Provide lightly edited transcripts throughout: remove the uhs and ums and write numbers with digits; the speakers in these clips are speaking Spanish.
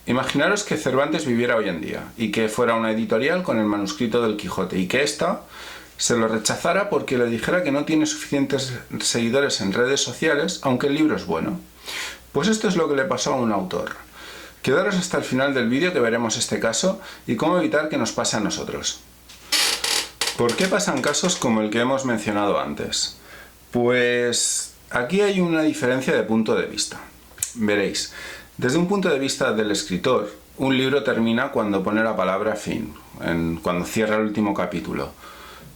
Imaginaros que Cervantes viviera hoy en día y que fuera una editorial con el manuscrito del Quijote y que ésta se lo rechazara porque le dijera que no tiene suficientes seguidores en redes sociales, aunque el libro es bueno. Pues esto es lo que le pasó a un autor. Quedaros hasta el final del vídeo que veremos este caso y cómo evitar que nos pase a nosotros. ¿Por qué pasan casos como el que hemos mencionado antes? Pues aquí hay una diferencia de punto de vista. Veréis, desde un punto de vista del escritor, un libro termina cuando pone la palabra fin, cuando cierra el último capítulo.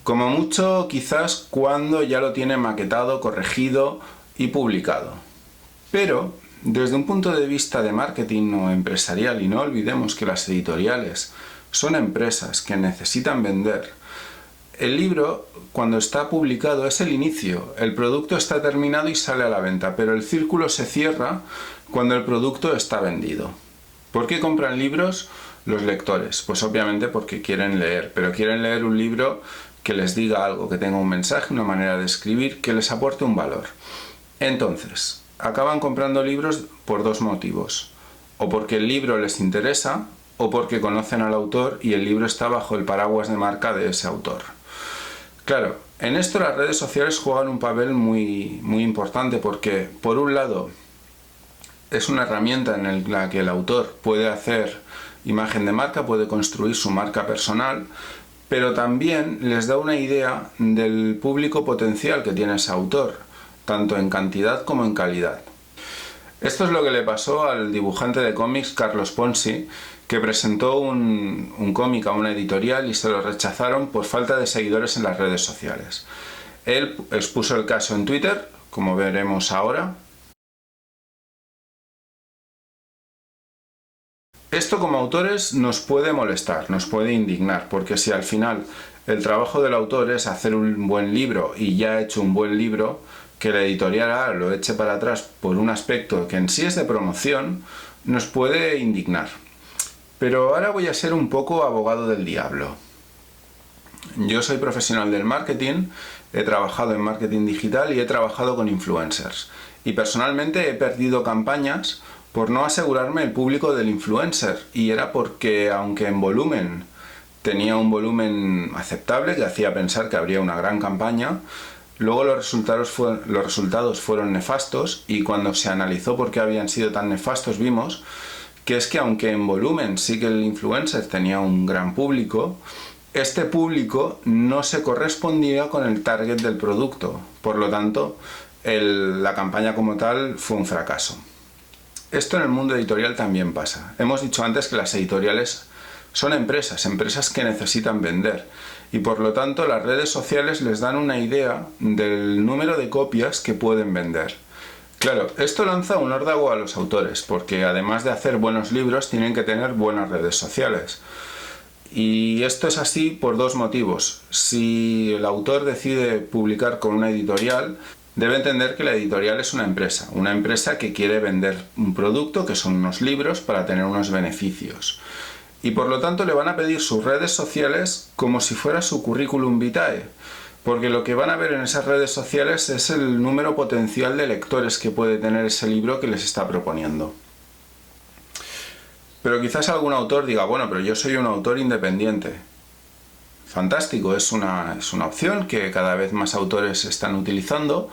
Como mucho, quizás cuando ya lo tiene maquetado, corregido y publicado. Pero, desde un punto de vista de marketing o empresarial, y no olvidemos que las editoriales son empresas que necesitan vender, el libro, cuando está publicado, es el inicio. El producto está terminado y sale a la venta, pero el círculo se cierra cuando el producto está vendido. ¿Por qué compran libros los lectores? Pues obviamente porque quieren leer, pero quieren leer un libro que les diga algo, que tenga un mensaje, una manera de escribir, que les aporte un valor. Entonces, acaban comprando libros por dos motivos. O porque el libro les interesa, o porque conocen al autor y el libro está bajo el paraguas de marca de ese autor. Claro, en esto las redes sociales juegan un papel muy importante porque, por un lado, es una herramienta en la que el autor puede hacer imagen de marca, puede construir su marca personal, pero también les da una idea del público potencial que tiene ese autor, tanto en cantidad como en calidad. Esto es lo que le pasó al dibujante de cómics Carlos Ponzi, que presentó un cómic a una editorial y se lo rechazaron por falta de seguidores en las redes sociales. Él expuso el caso en Twitter, como veremos ahora. Esto como autores nos puede molestar, nos puede indignar, porque si al final el trabajo del autor es hacer un buen libro y ya ha hecho un buen libro, que la editorial ahora lo eche para atrás por un aspecto que en sí es de promoción, nos puede indignar. Pero ahora voy a ser un poco abogado del diablo. Yo soy profesional del marketing, he trabajado en marketing digital y he trabajado con influencers. Y personalmente he perdido campañas por no asegurarme el público del influencer. Y era porque, aunque en volumen tenía un volumen aceptable que hacía pensar que habría una gran campaña, luego los resultados fueron nefastos y cuando se analizó por qué habían sido tan nefastos vimos que es que aunque en volumen sí que el influencer tenía un gran público, este público no se correspondía con el target del producto. Por lo tanto, la campaña como tal fue un fracaso. Esto en el mundo editorial también pasa. Hemos dicho antes que las editoriales son empresas que necesitan vender. Y por lo tanto las redes sociales les dan una idea del número de copias que pueden vender. Claro, esto lanza un órdago a los autores, porque además de hacer buenos libros, tienen que tener buenas redes sociales. Y esto es así por dos motivos. Si el autor decide publicar con una editorial, debe entender que la editorial es una empresa que quiere vender un producto, que son unos libros, para tener unos beneficios. Y por lo tanto le van a pedir sus redes sociales como si fuera su currículum vitae. Porque lo que van a ver en esas redes sociales es el número potencial de lectores que puede tener ese libro que les está proponiendo. Pero quizás algún autor diga, bueno, pero yo soy un autor independiente. Fantástico, es una opción que cada vez más autores están utilizando,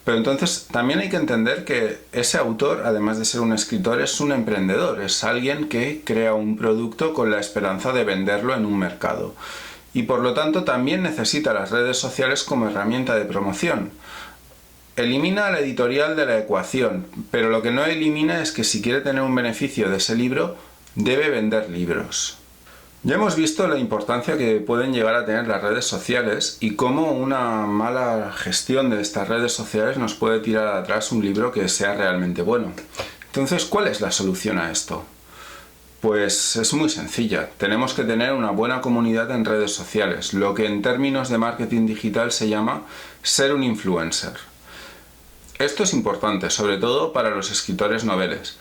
pero entonces también hay que entender que ese autor, además de ser un escritor, es un emprendedor, es alguien que crea un producto con la esperanza de venderlo en un mercado. Y por lo tanto también necesita las redes sociales como herramienta de promoción. Elimina a la editorial de la ecuación, pero lo que no elimina es que si quiere tener un beneficio de ese libro, debe vender libros. Ya hemos visto la importancia que pueden llegar a tener las redes sociales y cómo una mala gestión de estas redes sociales nos puede tirar atrás un libro que sea realmente bueno. Entonces, ¿cuál es la solución a esto? Pues es muy sencilla. Tenemos que tener una buena comunidad en redes sociales, lo que en términos de marketing digital se llama ser un influencer. Esto es importante, sobre todo para los escritores noveles,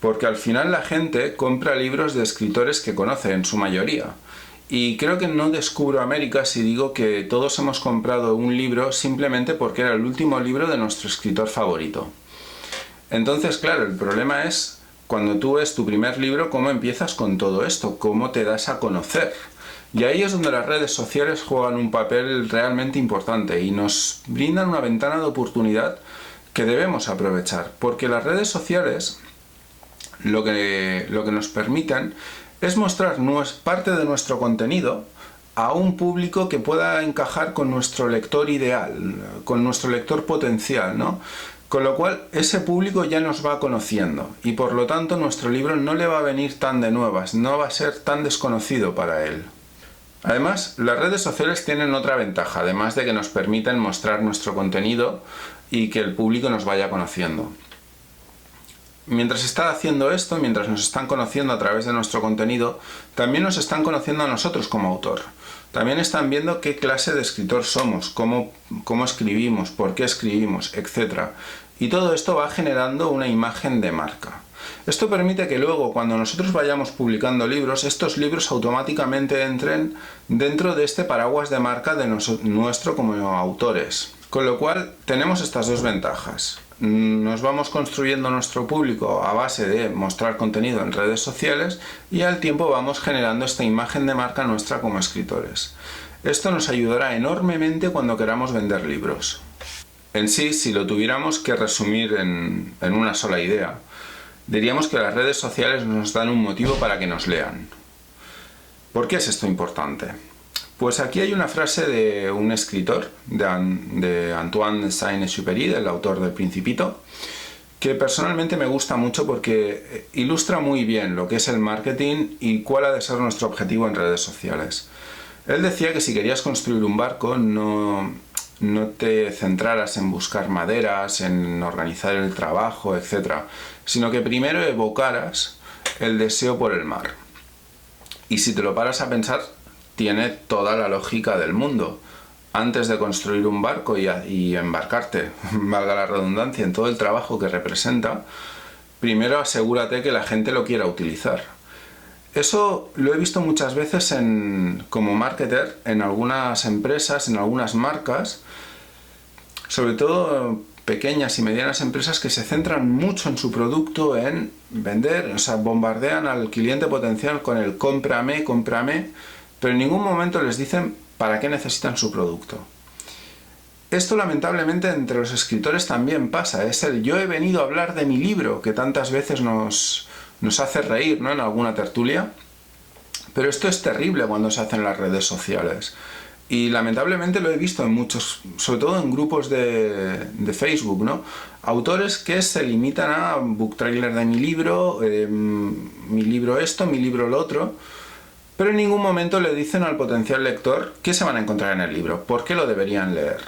porque al final la gente compra libros de escritores que conoce en su mayoría. Y creo que no descubro América si digo que todos hemos comprado un libro simplemente porque era el último libro de nuestro escritor favorito. Entonces, claro, el problema es cuando tú ves tu primer libro, cómo empiezas con todo esto, cómo te das a conocer. Y ahí es donde las redes sociales juegan un papel realmente importante y nos brindan una ventana de oportunidad que debemos aprovechar, porque las redes sociales lo que nos permiten es mostrar parte de nuestro contenido a un público que pueda encajar con nuestro lector ideal, con nuestro lector potencial, ¿no? Con lo cual ese público ya nos va conociendo y por lo tanto nuestro libro no le va a venir tan de nuevas, no va a ser tan desconocido para él. Además, las redes sociales tienen otra ventaja, además de que nos permiten mostrar nuestro contenido y que el público nos vaya conociendo. Mientras está haciendo esto, mientras nos están conociendo a través de nuestro contenido, también nos están conociendo a nosotros como autor. También están viendo qué clase de escritor somos, cómo escribimos, por qué escribimos, etc. Y todo esto va generando una imagen de marca. Esto permite que luego, cuando nosotros vayamos publicando libros, estos libros automáticamente entren dentro de este paraguas de marca de nuestro como autores. Con lo cual, tenemos estas dos ventajas. Nos vamos construyendo nuestro público a base de mostrar contenido en redes sociales y al tiempo vamos generando esta imagen de marca nuestra como escritores. Esto nos ayudará enormemente cuando queramos vender libros. En sí, si lo tuviéramos que resumir en una sola idea, diríamos que las redes sociales nos dan un motivo para que nos lean. ¿Por qué es esto importante? Pues aquí hay una frase de un escritor, de Antoine de Saint-Exupéry, el autor del Principito, que personalmente me gusta mucho porque ilustra muy bien lo que es el marketing y cuál ha de ser nuestro objetivo en redes sociales. Él decía que si querías construir un barco, no te centraras en buscar maderas, en organizar el trabajo, etc., sino que primero evocaras el deseo por el mar. Y si te lo paras a pensar, tiene toda la lógica del mundo. Antes de construir un barco y embarcarte, valga la redundancia, en todo el trabajo que representa, primero asegúrate que la gente lo quiera utilizar. Eso lo he visto muchas veces como marketer en algunas empresas, en algunas marcas, sobre todo pequeñas y medianas empresas que se centran mucho en su producto, en vender, o sea, bombardean al cliente potencial con el cómprame, cómprame, pero en ningún momento les dicen para qué necesitan su producto. Esto lamentablemente entre los escritores también pasa, es el yo he venido a hablar de mi libro, que tantas veces nos hace reír, ¿no?, en alguna tertulia, pero esto es terrible cuando se hace en las redes sociales. Y lamentablemente lo he visto en muchos, sobre todo en grupos de Facebook, ¿no? Autores que se limitan a book trailer de mi libro esto, mi libro lo otro, pero en ningún momento le dicen al potencial lector qué se van a encontrar en el libro, por qué lo deberían leer.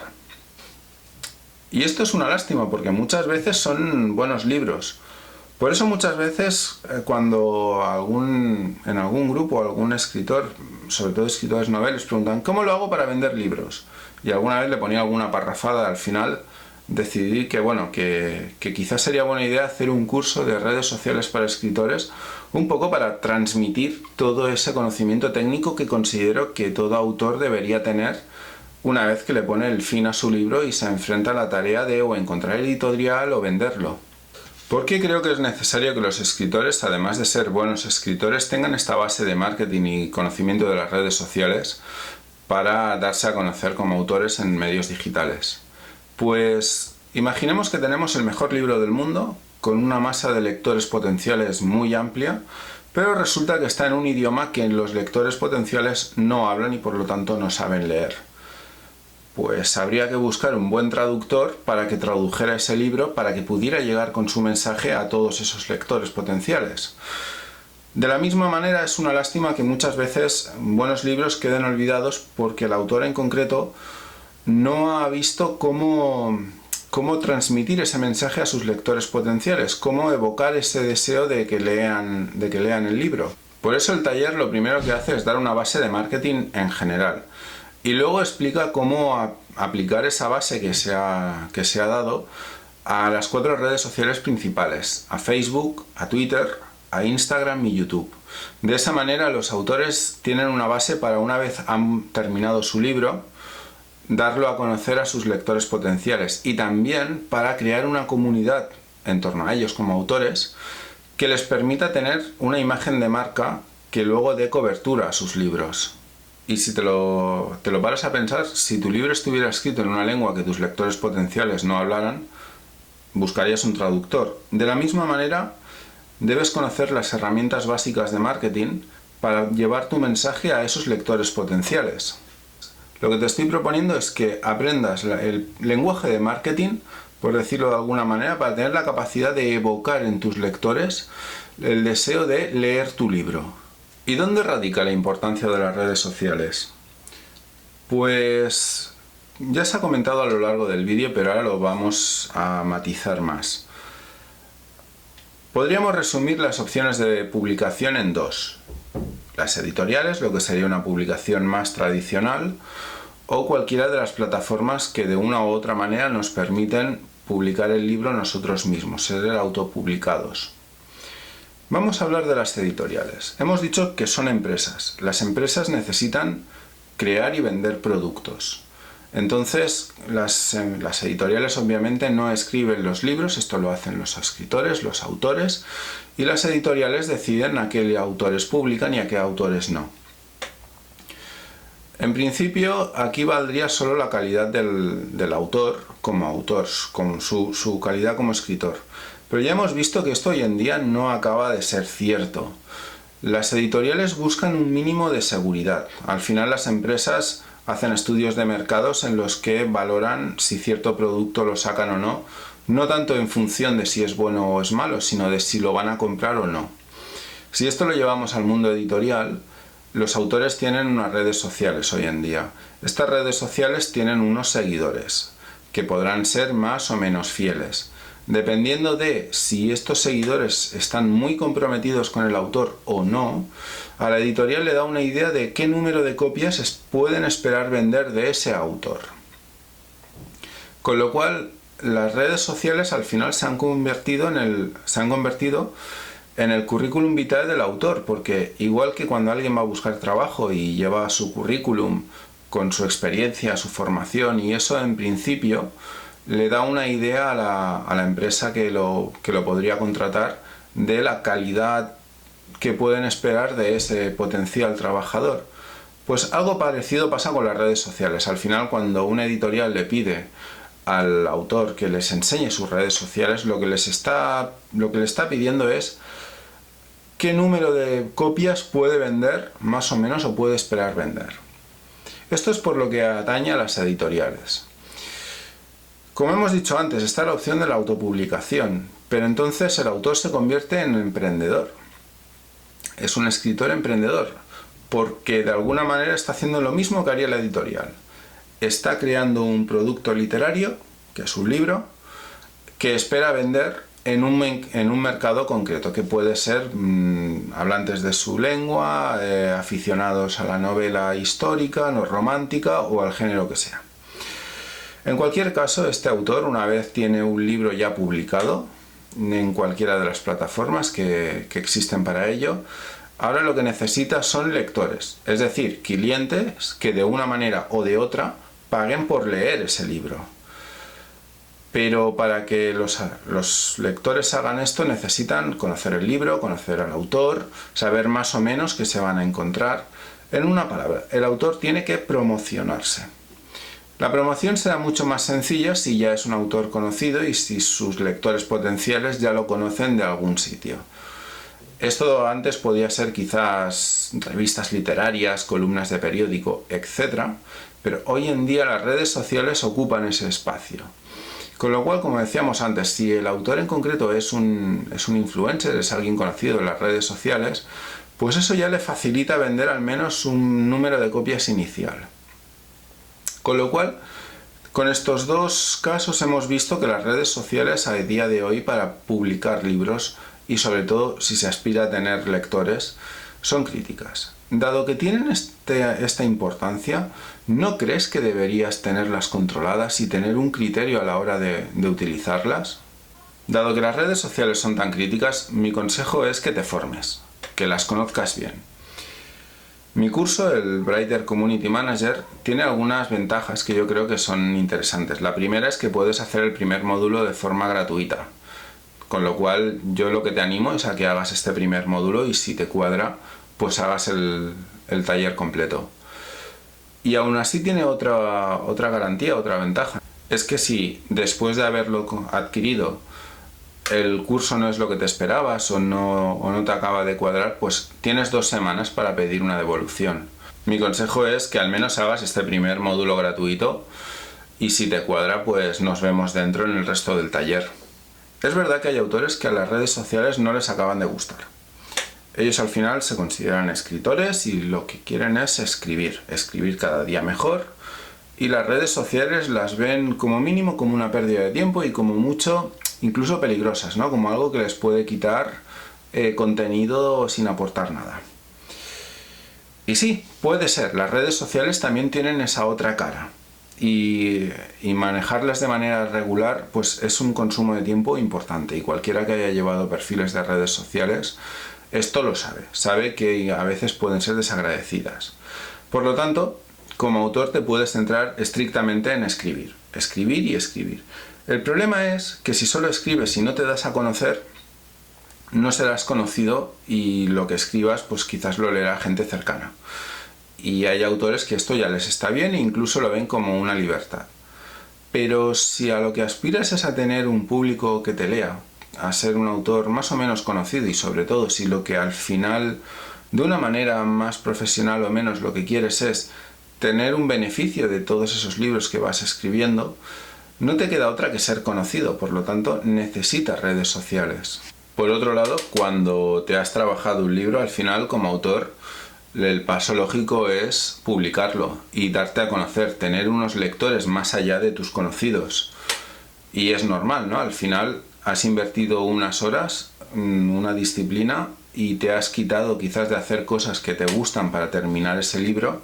Y esto es una lástima porque muchas veces son buenos libros. Por eso muchas veces cuando en algún grupo algún escritor, sobre todo escritores noveles, preguntan ¿cómo lo hago para vender libros? Y alguna vez le ponía alguna parrafada al final, decidí que quizás sería buena idea hacer un curso de redes sociales para escritores, un poco para transmitir todo ese conocimiento técnico que considero que todo autor debería tener una vez que le pone el fin a su libro y se enfrenta a la tarea de o encontrar editorial o venderlo. Porque creo que es necesario que los escritores, además de ser buenos escritores, tengan esta base de marketing y conocimiento de las redes sociales para darse a conocer como autores en medios digitales. Pues imaginemos que tenemos el mejor libro del mundo, con una masa de lectores potenciales muy amplia, pero resulta que está en un idioma que los lectores potenciales no hablan y por lo tanto no saben leer. Pues habría que buscar un buen traductor para que tradujera ese libro para que pudiera llegar con su mensaje a todos esos lectores potenciales. De la misma manera es una lástima que muchas veces buenos libros queden olvidados porque el autor en concreto no ha visto cómo transmitir ese mensaje a sus lectores potenciales, cómo evocar ese deseo de que lean el libro. Por eso el taller lo primero que hace es dar una base de marketing en general. Y luego explica cómo aplicar esa base que se ha dado a las 4 redes sociales principales, a Facebook, a Twitter, a Instagram y YouTube. De esa manera los autores tienen una base para una vez han terminado su libro, darlo a conocer a sus lectores potenciales y también para crear una comunidad en torno a ellos como autores que les permita tener una imagen de marca que luego dé cobertura a sus libros. Y si te lo paras a pensar, si tu libro estuviera escrito en una lengua que tus lectores potenciales no hablaran, buscarías un traductor. De la misma manera, debes conocer las herramientas básicas de marketing para llevar tu mensaje a esos lectores potenciales. Lo que te estoy proponiendo es que aprendas el lenguaje de marketing, por decirlo de alguna manera, para tener la capacidad de evocar en tus lectores el deseo de leer tu libro. ¿Y dónde radica la importancia de las redes sociales? Pues ya se ha comentado a lo largo del vídeo, pero ahora lo vamos a matizar más. Podríamos resumir las opciones de publicación en dos. Las editoriales, lo que sería una publicación más tradicional, o cualquiera de las plataformas que de una u otra manera nos permiten publicar el libro nosotros mismos, ser autopublicados. Vamos a hablar de las editoriales. Hemos dicho que son empresas. Las empresas necesitan crear y vender productos. Entonces, las editoriales obviamente no escriben los libros, esto lo hacen los escritores, los autores, y las editoriales deciden a qué autores publican y a qué autores no. En principio, aquí valdría solo la calidad del autor como autor, con su calidad como escritor. Pero ya hemos visto que esto hoy en día no acaba de ser cierto. Las editoriales buscan un mínimo de seguridad. Al final las empresas hacen estudios de mercados en los que valoran si cierto producto lo sacan o no, no tanto en función de si es bueno o es malo, sino de si lo van a comprar o no. Si esto lo llevamos al mundo editorial, los autores tienen unas redes sociales hoy en día. Estas redes sociales tienen unos seguidores, que podrán ser más o menos fieles. Dependiendo de si estos seguidores están muy comprometidos con el autor o no, a la editorial le da una idea de qué número de copias pueden esperar vender de ese autor. Con lo cual, las redes sociales al final se han convertido en el currículum vitae del autor, porque igual que cuando alguien va a buscar trabajo y lleva su currículum con su experiencia, su formación, y eso en principio le da una idea a la empresa que lo podría contratar de la calidad que pueden esperar de ese potencial trabajador. Pues algo parecido pasa con las redes sociales. Al final, cuando una editorial le pide al autor que les enseñe sus redes sociales, lo que le está pidiendo es qué número de copias puede vender, más o menos, o puede esperar vender. Esto es por lo que atañe a las editoriales. Como hemos dicho antes, está la opción de la autopublicación, pero entonces el autor se convierte en emprendedor. Es un escritor emprendedor, porque de alguna manera está haciendo lo mismo que haría la editorial. Está creando un producto literario, que es un libro, que espera vender en un mercado concreto, que puede ser hablantes de su lengua, aficionados a la novela histórica, no romántica o al género que sea. En cualquier caso, este autor, una vez tiene un libro ya publicado en cualquiera de las plataformas que existen para ello, ahora lo que necesita son lectores, es decir, clientes que de una manera o de otra paguen por leer ese libro. Pero para que los lectores hagan esto necesitan conocer el libro, conocer al autor, saber más o menos qué se van a encontrar. En una palabra, el autor tiene que promocionarse. La promoción será mucho más sencilla si ya es un autor conocido y si sus lectores potenciales ya lo conocen de algún sitio. Esto antes podía ser quizás revistas literarias, columnas de periódico, etc. Pero hoy en día las redes sociales ocupan ese espacio. Con lo cual, como decíamos antes, si el autor en concreto es un influencer, es alguien conocido en las redes sociales, pues eso ya le facilita vender al menos un número de copias inicial. Con lo cual, con estos dos casos hemos visto que las redes sociales a día de hoy para publicar libros y sobre todo si se aspira a tener lectores son críticas. Dado que tienen esta importancia, ¿no crees que deberías tenerlas controladas y tener un criterio a la hora de utilizarlas? Dado que las redes sociales son tan críticas, mi consejo es que te formes, que las conozcas bien. Mi curso, el Writer Community Manager, tiene algunas ventajas que yo creo que son interesantes. La primera es que puedes hacer el primer módulo de forma gratuita. Con lo cual yo lo que te animo es a que hagas este primer módulo y si te cuadra, pues hagas el taller completo. Y aún así tiene otra garantía, otra ventaja. Es que si después de haberlo adquirido el curso no es lo que te esperabas o no te acaba de cuadrar, pues tienes 2 semanas para pedir una devolución. Mi consejo es que al menos hagas este primer módulo gratuito y si te cuadra, pues nos vemos dentro en el resto del taller. Es verdad que hay autores que a las redes sociales no les acaban de gustar. Ellos al final se consideran escritores y lo que quieren es escribir cada día mejor, y las redes sociales las ven como mínimo como una pérdida de tiempo y como mucho incluso peligrosas, ¿no? Como algo que les puede quitar contenido sin aportar nada. Y sí, puede ser, las redes sociales también tienen esa otra cara y manejarlas de manera regular pues es un consumo de tiempo importante, y cualquiera que haya llevado perfiles de redes sociales esto lo sabe que a veces pueden ser desagradecidas. Por lo tanto, como autor te puedes centrar estrictamente en escribir y escribir. El problema es que si solo escribes y no te das a conocer, no serás conocido y lo que escribas pues quizás lo leerá gente cercana. Y hay autores que esto ya les está bien e incluso lo ven como una libertad. Pero si a lo que aspiras es a tener un público que te lea, a ser un autor más o menos conocido y sobre todo si lo que al final, de una manera más profesional o menos, lo que quieres es tener un beneficio de todos esos libros que vas escribiendo, no te queda otra que ser conocido, por lo tanto necesitas redes sociales. Por otro lado, cuando te has trabajado un libro, al final como autor, el paso lógico es publicarlo y darte a conocer, tener unos lectores más allá de tus conocidos. Y es normal, ¿no? Al final has invertido unas horas, una disciplina, y te has quitado quizás de hacer cosas que te gustan para terminar ese libro,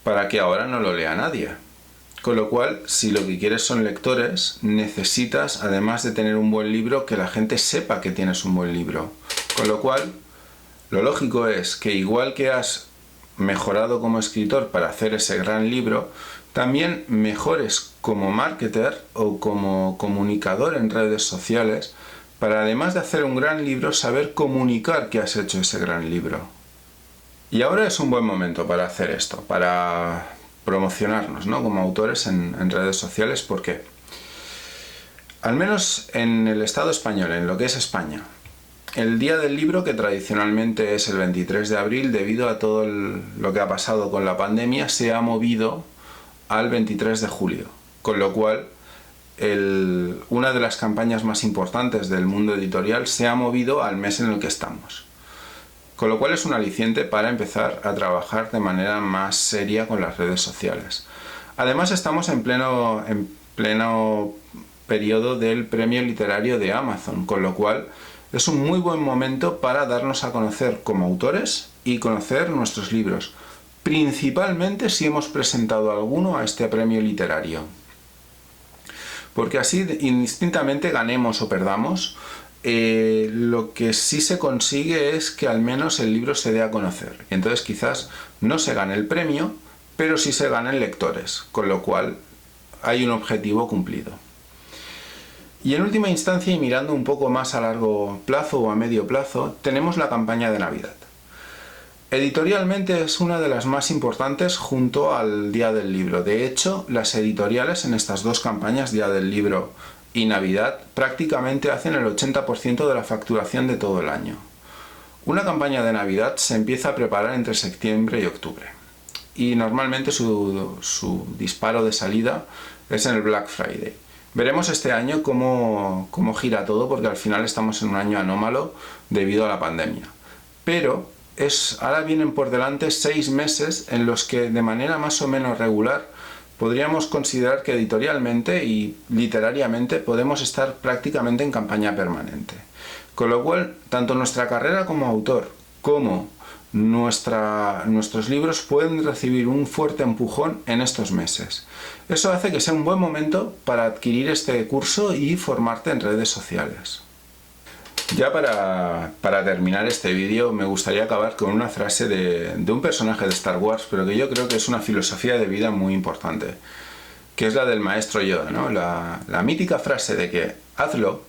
para que ahora no lo lea nadie. Con lo cual, si lo que quieres son lectores, necesitas, además de tener un buen libro, que la gente sepa que tienes un buen libro. Con lo cual, lo lógico es que igual que has mejorado como escritor para hacer ese gran libro, también mejores como marketer o como comunicador en redes sociales, para además de hacer un gran libro, saber comunicar que has hecho ese gran libro. Y ahora es un buen momento para hacer esto, para promocionarnos, ¿no? Como autores en redes sociales, porque al menos en el Estado español, en lo que es España, el día del libro, que tradicionalmente es el 23 de abril, debido a todo lo que ha pasado con la pandemia, se ha movido al 23 de julio, con lo cual una de las campañas más importantes del mundo editorial se ha movido al mes en el que estamos. Con lo cual es un aliciente para empezar a trabajar de manera más seria con las redes sociales. Además estamos en pleno periodo del premio literario de Amazon, con lo cual es un muy buen momento para darnos a conocer como autores y conocer nuestros libros, principalmente si hemos presentado alguno a este premio literario. Porque así, indistintamente ganemos o perdamos, lo que sí se consigue es que al menos el libro se dé a conocer. Entonces quizás no se gane el premio, pero sí se ganen lectores, con lo cual hay un objetivo cumplido. Y en última instancia, y mirando un poco más a largo plazo o a medio plazo, tenemos la campaña de Navidad. Editorialmente es una de las más importantes junto al Día del Libro. De hecho, las editoriales en estas dos campañas, Día del Libro y Navidad, prácticamente hacen el 80% de la facturación de todo el año. Una campaña de Navidad se empieza a preparar entre septiembre y octubre. Y normalmente su disparo de salida es en el Black Friday. Veremos este año cómo gira todo, porque al final estamos en un año anómalo debido a la pandemia. Pero ahora vienen por delante 6 meses en los que de manera más o menos regular podríamos considerar que editorialmente y literariamente podemos estar prácticamente en campaña permanente. Con lo cual, tanto nuestra carrera como autor como nuestros libros pueden recibir un fuerte empujón en estos meses. Eso hace que sea un buen momento para adquirir este curso y formarte en redes sociales. Ya para terminar este vídeo me gustaría acabar con una frase de un personaje de Star Wars, pero que yo creo que es una filosofía de vida muy importante, que es la del maestro Yoda, ¿no? La mítica frase de que hazlo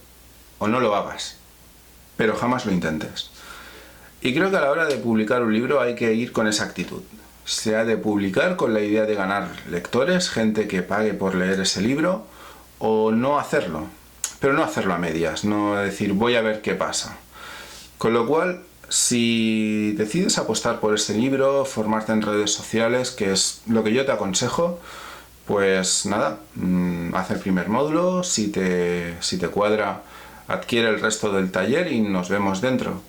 o no lo hagas, pero jamás lo intentes. Y creo que a la hora de publicar un libro hay que ir con esa actitud. Se ha de publicar con la idea de ganar lectores, gente que pague por leer ese libro, o no hacerlo. Pero no hacerlo a medias, no decir voy a ver qué pasa. Con lo cual, si decides apostar por este libro, formarte en redes sociales, que es lo que yo te aconsejo, pues nada, haz el primer módulo, si te cuadra, adquiere el resto del taller y nos vemos dentro.